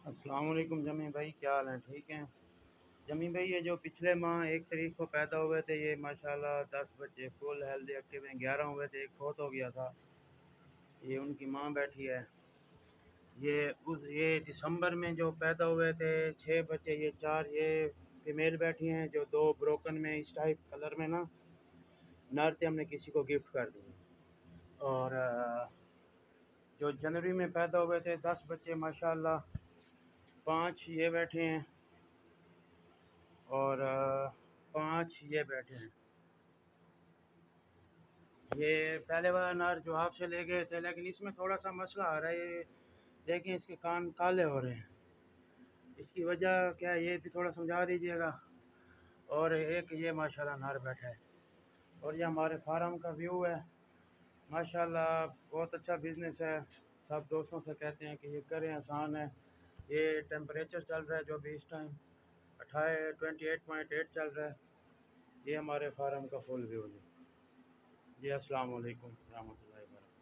अस्सलाम वालेकुम जमी भाई, क्या हाल है? ठीक हैं जमी भाई। ये जो पिछले माह 1 तारीख को पैदा हुए थे, ये माशाल्लाह 10 बच्चे फुल हेल्दी एक्टिव हैं। 11 हुए थे, एक फौत हो गया था। ये उनकी माँ बैठी है। ये दिसंबर में जो पैदा हुए थे 6 बच्चे, ये 4 ये फीमेल बैठी हैं, जो 2 ब्रोकन में इस टाइप कलर में ना नर थे, हमने किसी को गिफ्ट कर दिए। और जो जनवरी में पैदा हुए थे 10 बच्चे माशाल्लाह, 5 ये बैठे हैं और 5 ये बैठे हैं। ये पहले वाला नर जो आपसे ले गए थे, लेकिन इसमें थोड़ा सा मसला आ रहा है। ये देखें, इसके कान काले हो रहे हैं। इसकी वजह क्या है, ये भी थोड़ा समझा दीजिएगा। और एक ये माशाल्लाह नर बैठा है। और ये हमारे फार्म का व्यू है। माशाल्लाह बहुत अच्छा बिजनेस है। सब दोस्तों से कहते हैं कि ये करें, आसान है। ये टेम्परेचर चल रहा है जो भी इस टाइम 28.8 चल रहा है। ये हमारे फार्म का फुल व्यू है जी। अस्सलाम वालेकुम रहमतुल्लाहि व बरकातहू।